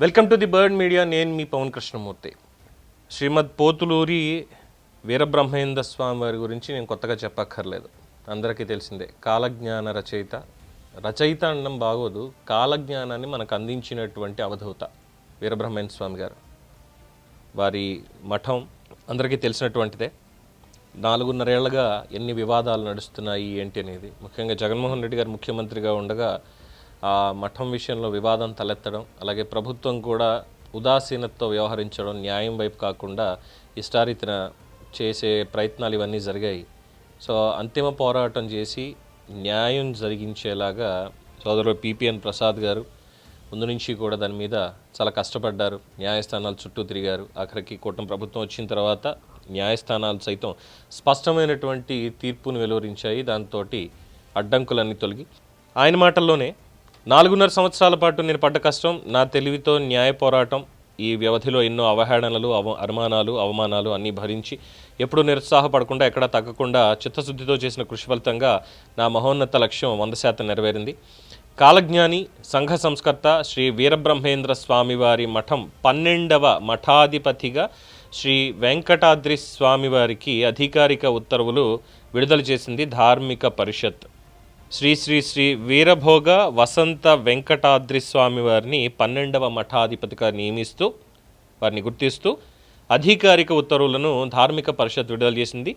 Welcome to the bird media. నేను మీ పవన్ కృష్ణమూర్తి. శ్రీమద్ పోతులూరి వీరబ్రహ్మేంద్ర స్వామి వారి గురించి నేను కొత్తగా చెప్పక్కర్లేదు, అందరికీ తెలిసిందే. కాలజ్ఞాన రచయిత అనడం బాగోదు, కాలజ్ఞానాన్ని మనకు అందించినటువంటి అవధూత వీరబ్రహ్మేంద్ర స్వామి గారు. వారి మఠం అందరికీ తెలిసినటువంటిదే. 4.5 ఏళ్లుగా ఎన్ని వివాదాలు నడుస్తున్నాయి ఏంటి అనేది, ముఖ్యంగా జగన్మోహన్ రెడ్డి గారు ముఖ్యమంత్రిగా ఉండగా ఆ మఠం విషయంలో వివాదం తలెత్తడం, అలాగే ప్రభుత్వం కూడా ఉదాసీనతతో వ్యవహరించడం, న్యాయం వైపు కాకుండా ఇష్టారీతిన చేసే ప్రయత్నాలు ఇవన్నీ జరిగాయి. సో అంతిమ పోరాటం చేసి న్యాయం జరిగించేలాగా సోదరుడు పిపిఎన్ ప్రసాద్ గారు ముందు నుంచి కూడా దాని మీద చాలా కష్టపడ్డారు. న్యాయస్థానాల చుట్టూ తిరిగారు. ఆఖరికి కూటమి ప్రభుత్వం వచ్చిన తర్వాత న్యాయస్థానాలు సైతం స్పష్టమైనటువంటి తీర్పును వెలువరించాయి. దాంతో అడ్డంకులన్నీ తొలగి ఆయన మాటల్లోనే 4.5 సంవత్సరాల పాటు నేను పడ్డ కష్టం, నా తెలివితో న్యాయ పోరాటం, ఈ వ్యవధిలో ఎన్నో అవహేళనలు, అవమానాలు అన్నీ భరించి ఎప్పుడూ నిరుత్సాహపడకుండా ఎక్కడా తగ్గకుండా చిత్తశుద్ధితో చేసిన కృషి ఫలితంగా నా మహోన్నత లక్ష్యం 100% నెరవేరింది. కాలజ్ఞాని, సంఘ సంస్కర్త శ్రీ వీరబ్రహ్మేంద్ర స్వామివారి మఠం 12వ మఠాధిపతిగా శ్రీ వెంకటాద్రి స్వామివారికి అధికారిక ఉత్తర్వులు విడుదల చేసింది ధార్మిక పరిషత్. శ్రీ శ్రీ శ్రీ వీరభోగ వసంత వెంకటాద్రి స్వామి వారిని 12వ మఠాధిపతిగా నియమిస్తూ వారిని గుర్తిస్తూ అధికారిక ఉత్తర్వులను ధార్మిక పరిషత్ విడుదల చేసింది.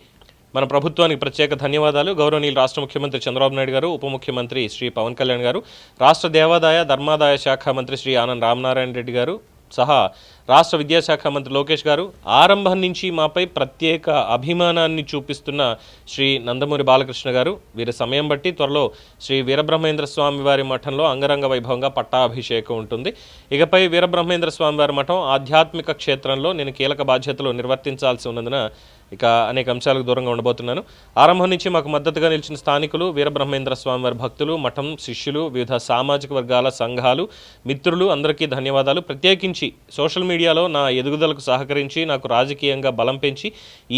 మన ప్రభుత్వానికి ప్రత్యేక ధన్యవాదాలు. గౌరవనీయులు రాష్ట్ర ముఖ్యమంత్రి చంద్రబాబు నాయుడు గారు, ఉప ముఖ్యమంత్రి శ్రీ పవన్ కళ్యాణ్ గారు, రాష్ట్ర దేవాదాయ ధర్మాదాయ శాఖ మంత్రి శ్రీ ఆనంద్ రామనారాయణ రెడ్డి గారు సహా రాష్ట్ర విద్యాశాఖ మంత్రి లోకేష్ గారు, ఆరంభం నుంచి మాపై ప్రత్యేక అభిమానాన్ని చూపిస్తున్న శ్రీ నందమూరి బాలకృష్ణ గారు, వీరి సమయం బట్టి త్వరలో శ్రీ వీరబ్రహ్మేంద్ర స్వామి వారి మఠంలో అంగరంగ వైభవంగా పట్టాభిషేకం ఉంటుంది. ఇకపై వీరబ్రహ్మేంద్ర స్వామి వారి మఠం ఆధ్యాత్మిక క్షేత్రంలో నేను కీలక బాధ్యతలు నిర్వర్తించాల్సి ఉన్నందున ఇక అనేక అంశాలకు దూరంగా ఉండబోతున్నాను. ఆరంభం నుంచి మాకు మద్దతుగా నిలిచిన స్థానికులు, వీరబ్రహ్మేంద్ర స్వామి వారి భక్తులు, మఠం శిష్యులు, వివిధ సామాజిక వర్గాల సంఘాలు, మిత్రులు అందరికీ ధన్యవాదాలు. ప్రత్యేకించి సోషల్ మీడియాలో నా ఎదుగుదలకు సహకరించి నాకు రాజకీయంగా బలం పెంచి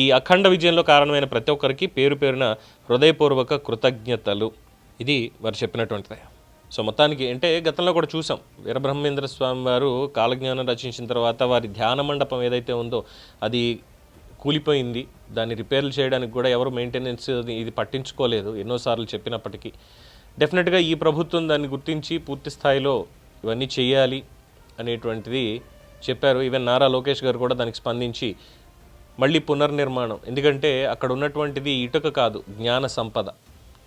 ఈ అఖండ విజయంలో కారణమైన ప్రతి ఒక్కరికి పేరు పేరున హృదయపూర్వక కృతజ్ఞతలు. ఇది వారు చెప్పినటువంటిది. సో మొత్తానికి అంటే గతంలో కూడా చూసాం, వీరబ్రహ్మేంద్ర స్వామి వారు కాలజ్ఞానం రచించిన తర్వాత వారి ధ్యాన మండపం ఏదైతే ఉందో అది కూలిపోయింది. దాన్ని రిపేర్లు చేయడానికి కూడా ఎవరు మెయింటెనెన్స్ ఇది పట్టించుకోలేదు ఎన్నోసార్లు చెప్పినప్పటికీ. డెఫినెట్గా ఈ ప్రభుత్వం దాన్ని గుర్తించి పూర్తి స్థాయిలో ఇవన్నీ చేయాలి అనేటువంటిది చెప్పారు. ఈవెన్ నారా లోకేష్ గారు కూడా దానికి స్పందించి మళ్ళీ పునర్నిర్మాణం, ఎందుకంటే అక్కడ ఉన్నటువంటిది ఇటుక కాదు, జ్ఞాన సంపద.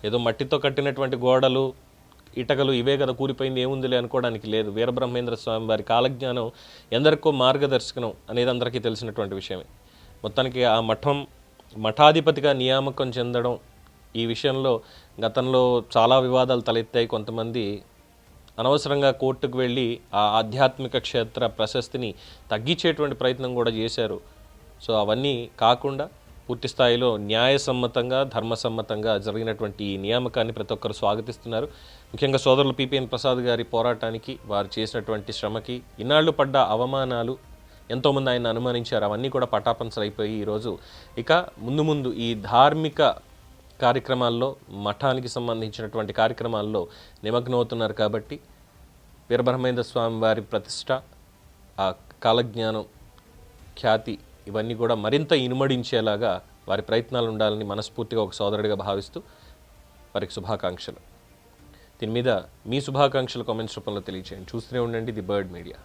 ఏదో మట్టితో కట్టినటువంటి గోడలు, ఇటకలు ఇవే కదా కూలిపోయింది, ఏముందిలే అనుకోవడానికి లేదు. వీరబ్రహ్మేంద్ర స్వామి వారి కాలజ్ఞానం ఎందరికో మార్గదర్శకం అనేది అందరికీ తెలిసినటువంటి విషయమే. మొత్తానికి ఆ మఠాధిపతిగా నియామకం చెందడం, ఈ విషయంలో గతంలో చాలా వివాదాలు తలెత్తాయి. కొంతమంది అనవసరంగా కోర్టుకు వెళ్ళి ఆ ఆధ్యాత్మిక క్షేత్ర ప్రశస్తిని తగ్గించేటువంటి ప్రయత్నం కూడా చేశారు. సో అవన్నీ కాకుండా పూర్తి స్థాయిలో న్యాయసమ్మతంగా, ధర్మసమ్మతంగా జరిగినటువంటి ఈ నియామకాన్ని ప్రతి ఒక్కరు స్వాగతిస్తున్నారు. ముఖ్యంగా సోదరులు పిపిఎన్ ప్రసాద్ గారి పోరాటానికి, వారు చేసినటువంటి శ్రమకి, ఇన్నాళ్లు పడ్డ అవమానాలు, ఎంతోమంది ఆయన అనుమానించారు, అవన్నీ కూడా పటాపంచలు అయిపోయి ఈరోజు ఇక ముందు ఈ ధార్మిక కార్యక్రమాల్లో, మఠానికి సంబంధించినటువంటి కార్యక్రమాల్లో నిమగ్నమవుతున్నారు. కాబట్టి వీరబ్రహ్మేంద్ర స్వామి వారి ప్రతిష్ట, ఆ కాలజ్ఞానం, ఖ్యాతి ఇవన్నీ కూడా మరింత ఇనుమడించేలాగా వారి ప్రయత్నాలు ఉండాలని మనస్ఫూర్తిగా ఒక సోదరుడిగా భావిస్తూ వారికి శుభాకాంక్షలు. దీని మీద మీ శుభాకాంక్షలు కామెంట్స్ రూపంలో తెలియజేయండి. చూస్తూనే ఉండండి ది బర్డ్ మీడియా.